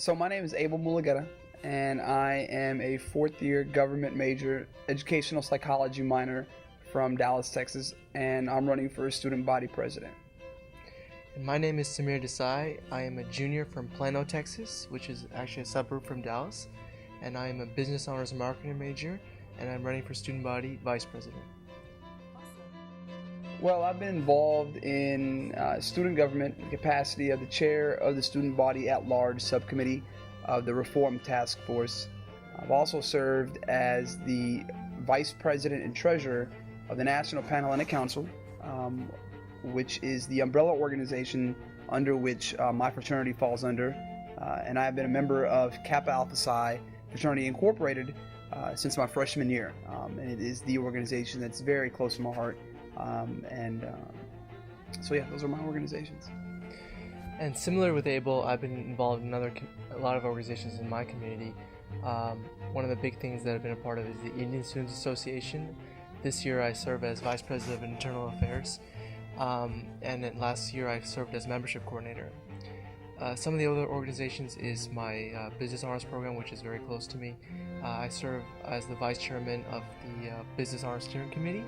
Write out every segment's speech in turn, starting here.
So my name is Abel Mulugheta, and I am a fourth-year government major, educational psychology minor from Dallas, Texas, and I'm running for student body president. And my name is Sameer Desai. I am a junior from Plano, Texas, which is actually a suburb from Dallas, and I am a business honors marketing major, and I'm running for student body vice president. Well, I've been involved in student government in the capacity of the chair of the student body at large subcommittee of the Reform Task Force. I've also served as the vice president and treasurer of the National Panhellenic Council, which is the umbrella organization under which my fraternity falls under. And I have been a member of Kappa Alpha Psi Fraternity Incorporated since my freshman year. And it is the organization that's very close to my heart. So yeah, those are my organizations. And similar with Abel, I've been involved in a lot of organizations in my community. One of the big things that I've been a part of is the Indian Students Association. This year I serve as Vice President of Internal Affairs, and then last year I served as Membership Coordinator. Some of the other organizations is my Business Honors Program, which is very close to me. I serve as the Vice Chairman of the Business Honors Steering Committee,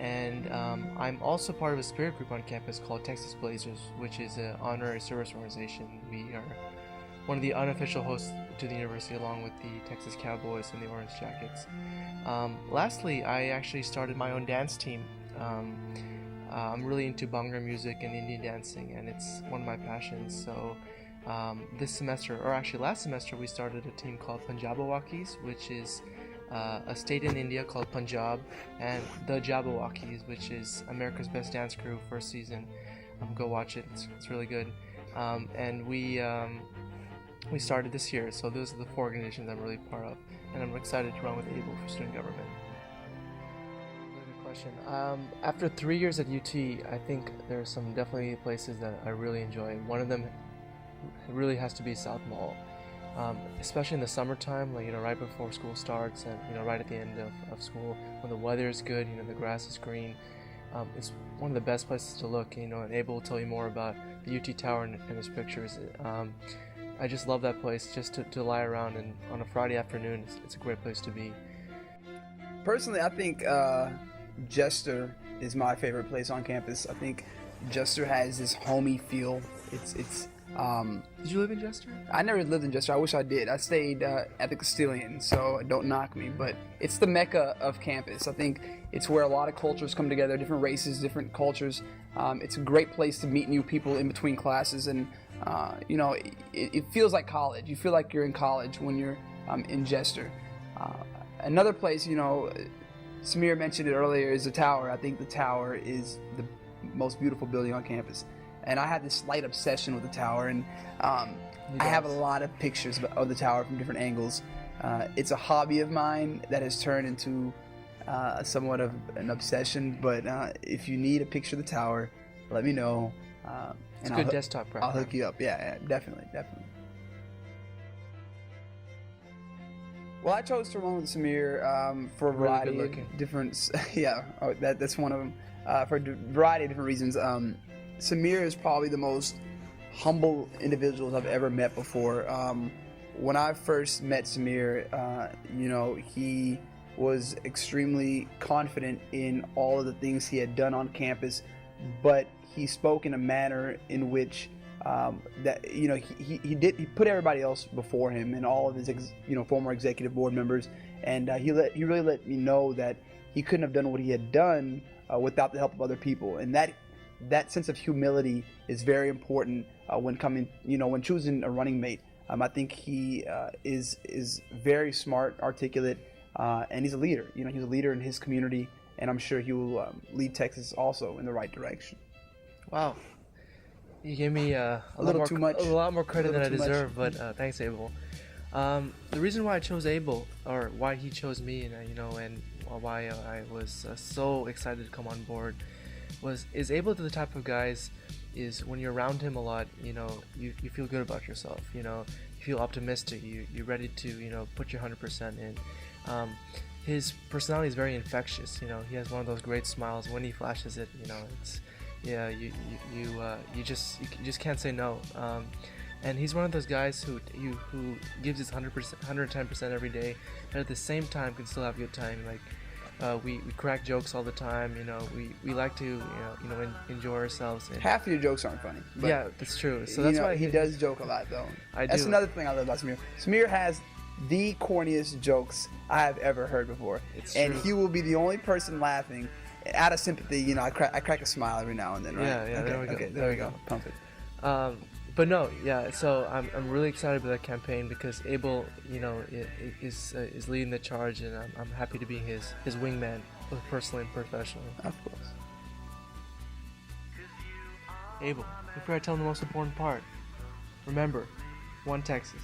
and I'm also part of a spirit group on campus called Texas Blazers, which is an honorary service organization. We are one of the unofficial hosts to the university, along with the Texas Cowboys and the Orange Jackets. Lastly, I actually started my own dance team. I'm really into Bhangra music and Indian dancing, and it's one of my passions. So this semester, or actually last semester, we started a team called Punjabawakis, which is a state in India called Punjab, and the Jabberwockies, which is America's Best Dance Crew, first season. Go watch it; it's really good. And we started this year, so those are the four organizations I'm really part of, and I'm excited to run with Abel for student government. Really good question. After 3 years at UT, I think there are some definitely places that I really enjoy. One of them really has to be South Mall. Especially in the summertime, like, right before school starts, and right at the end of school, when the weather is good, the grass is green. It's one of the best places to look, and Abel will tell you more about the UT Tower and his pictures. I just love that place, just to lie around, and on a Friday afternoon, it's a great place to be. Personally, I think Jester is my favorite place on campus. I think Jester has this homey feel. Did you live in Jester? I never lived in Jester. I wish I did. I stayed at the Castilian, so don't knock me. But it's the mecca of campus. I think it's where a lot of cultures come together, different races, different cultures. It's a great place to meet new people in between classes, and it feels like college. You feel like you're in college when you're in Jester. Another place, Sameer mentioned it earlier, is the Tower. I think the Tower is the most beautiful building on campus. And I had this slight obsession with the Tower, and I have a lot of pictures of the Tower from different angles. It's a hobby of mine that has turned into somewhat of an obsession, but if you need a picture of the Tower, let me know. It's a good desktop program. I'll hook you up. Yeah, definitely. Well, I chose to run with Sameer for a variety of different. Yeah, that's one of them. For a variety of different reasons. Sameer is probably the most humble individuals I've ever met before. When I first met Sameer, he was extremely confident in all of the things he had done on campus, but he spoke in a manner in which he put everybody else before him, and all of his former executive board members, and he really let me know that he couldn't have done what he had done without the help of other people, and that sense of humility is very important when choosing a running mate. I think he is very smart, articulate, and he's a leader. He's a leader in his community, and I'm sure he will lead Texas also in the right direction. Wow, you gave me a lot more credit than I deserve, but thanks, Abel. The reason why I chose Abel, or why he chose me, and why I was so excited to come on board, is Abel to the type of guys is when you're around him a lot, you feel good about yourself, you feel optimistic, you're ready to, put your 100% in. His personality is very infectious, he has one of those great smiles. When he flashes it, it's, yeah, you just can't say no. And he's one of those guys who gives his 100%, 110% every day, but at the same time can still have a good time. Like we crack jokes all the time. We like to enjoy ourselves. And half of your jokes aren't funny. But, yeah, that's true. So that's why he does joke a lot, though. That's do. another thing I love about Sameer. Sameer has the corniest jokes I have ever heard before, and true. he will be the only person laughing out of sympathy. I crack a smile every now and then, right? Yeah, Okay, there we go. Pump it. But no, yeah. So I'm really excited about that campaign because Abel, is leading the charge, and I'm happy to be his wingman, both personally and professionally. Of course. Abel, before I tell him the most important part, remember, OneTexas.